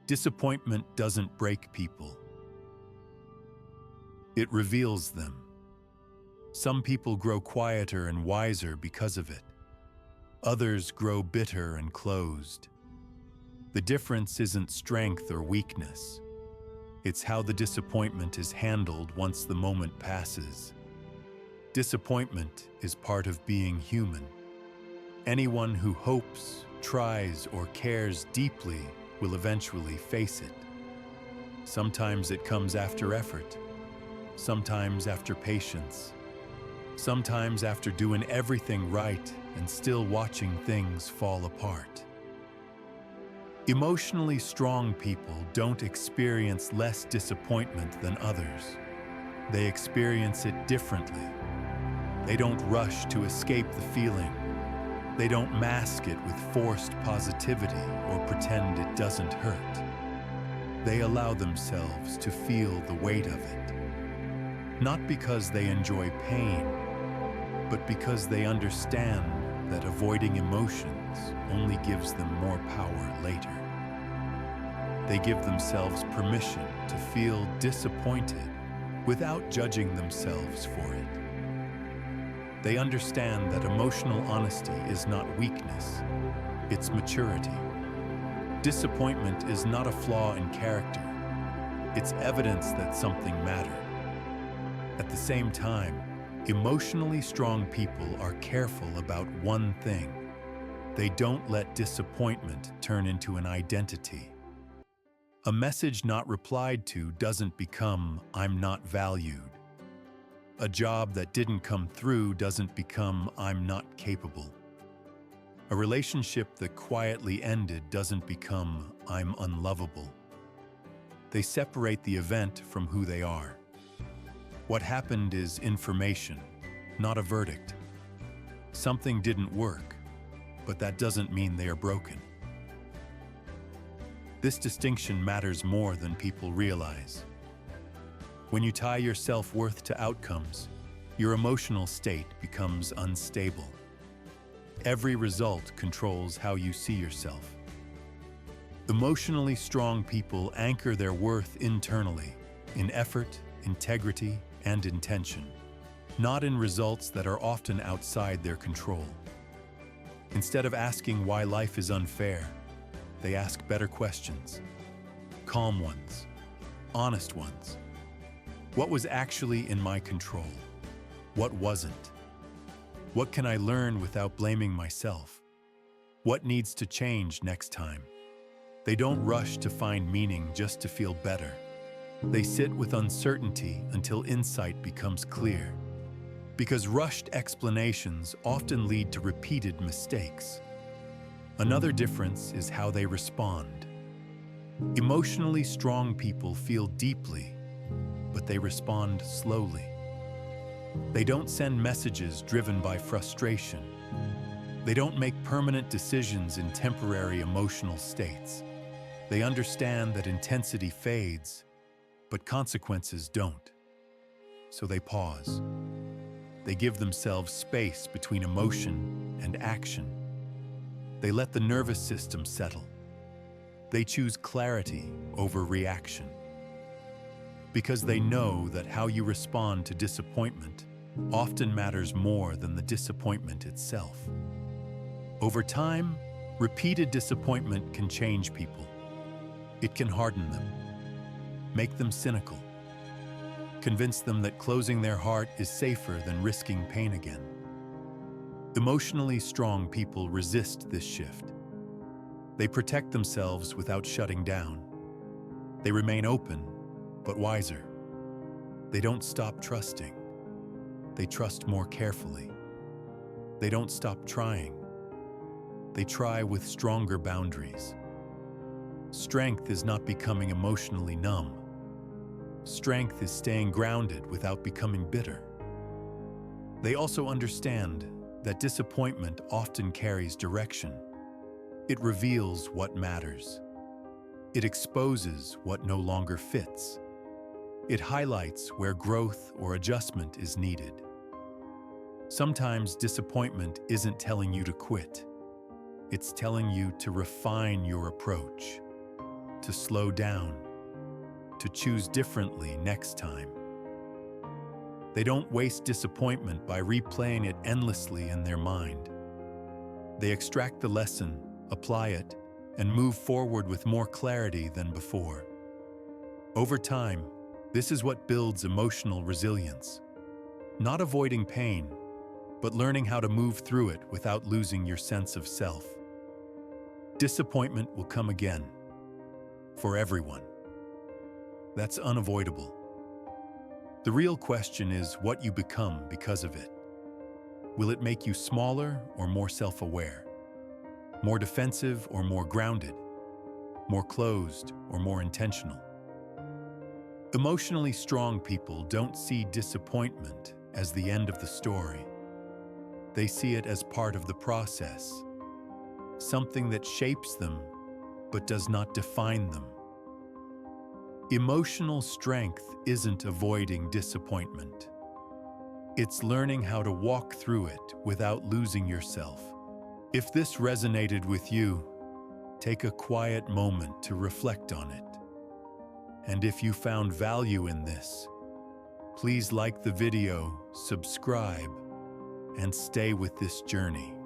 Disappointment doesn't break people. It reveals them. Some people grow quieter and wiser because of it. Others grow bitter and closed. The difference isn't strength or weakness. It's how the disappointment is handled once the moment passes. Disappointment is part of being human. Anyone who hopes, tries, or cares deeply will eventually face it. Sometimes it comes after effort, sometimes after patience, sometimes after doing everything right and still watching things fall apart. Emotionally strong people don't experience less disappointment than others. They experience it differently. They don't rush to escape the feeling. They don't mask it with forced positivity or pretend it doesn't hurt. They allow themselves to feel the weight of it. Not because they enjoy pain, but because they understand that avoiding emotions only gives them more power later. They give themselves permission to feel disappointed without judging themselves for it. They understand that emotional honesty is not weakness, it's maturity. Disappointment is not a flaw in character, it's evidence that something mattered. At the same time, emotionally strong people are careful about one thing. They don't let disappointment turn into an identity. A message not replied to doesn't become, "I'm not valued." A job that didn't come through doesn't become, "I'm not capable." A relationship that quietly ended doesn't become, "I'm unlovable." They separate the event from who they are. What happened is information, not a verdict. Something didn't work, but that doesn't mean they are broken. This distinction matters more than people realize. When you tie your self-worth to outcomes, your emotional state becomes unstable. Every result controls how you see yourself. Emotionally strong people anchor their worth internally, in effort, integrity, and intention, not in results that are often outside their control. Instead of asking why life is unfair, they ask better questions, calm ones, honest ones. What was actually in my control? What wasn't? What can I learn without blaming myself? What needs to change next time? They don't rush to find meaning just to feel better. They sit with uncertainty until insight becomes clear. Because rushed explanations often lead to repeated mistakes. Another difference is how they respond. Emotionally strong people feel deeply, but they respond slowly. They don't send messages driven by frustration. They don't make permanent decisions in temporary emotional states. They understand that intensity fades, but consequences don't. So they pause. They give themselves space between emotion and action. They let the nervous system settle. They choose clarity over reaction. Because they know that how you respond to disappointment often matters more than the disappointment itself. Over time, repeated disappointment can change people. It can harden them, make them cynical, convince them that closing their heart is safer than risking pain again. Emotionally strong people resist this shift. They protect themselves without shutting down. They remain open, but wiser. They don't stop trusting. They trust more carefully. They don't stop trying. They try with stronger boundaries. Strength is not becoming emotionally numb. Strength is staying grounded without becoming bitter. They also understand that disappointment often carries direction. It reveals what matters. It exposes what no longer fits. It highlights where growth or adjustment is needed. Sometimes disappointment isn't telling you to quit. It's telling you to refine your approach. to slow down, to choose differently next time. They don't waste disappointment by replaying it endlessly in their mind. They extract the lesson, apply it, and move forward with more clarity than before. Over time, this is what builds emotional resilience. Not avoiding pain, but learning how to move through it without losing your sense of self. Disappointment will come again, for everyone. That's unavoidable. The real question is what you become because of it. Will it make you smaller or more self-aware? More defensive or more grounded? More closed or more intentional? Emotionally strong people don't see disappointment as the end of the story. They see it as part of the process, something that shapes them but does not define them. Emotional strength isn't avoiding disappointment. It's learning how to walk through it without losing yourself. If this resonated with you, take a quiet moment to reflect on it. And if you found value in this, please like the video, subscribe, and stay with this journey.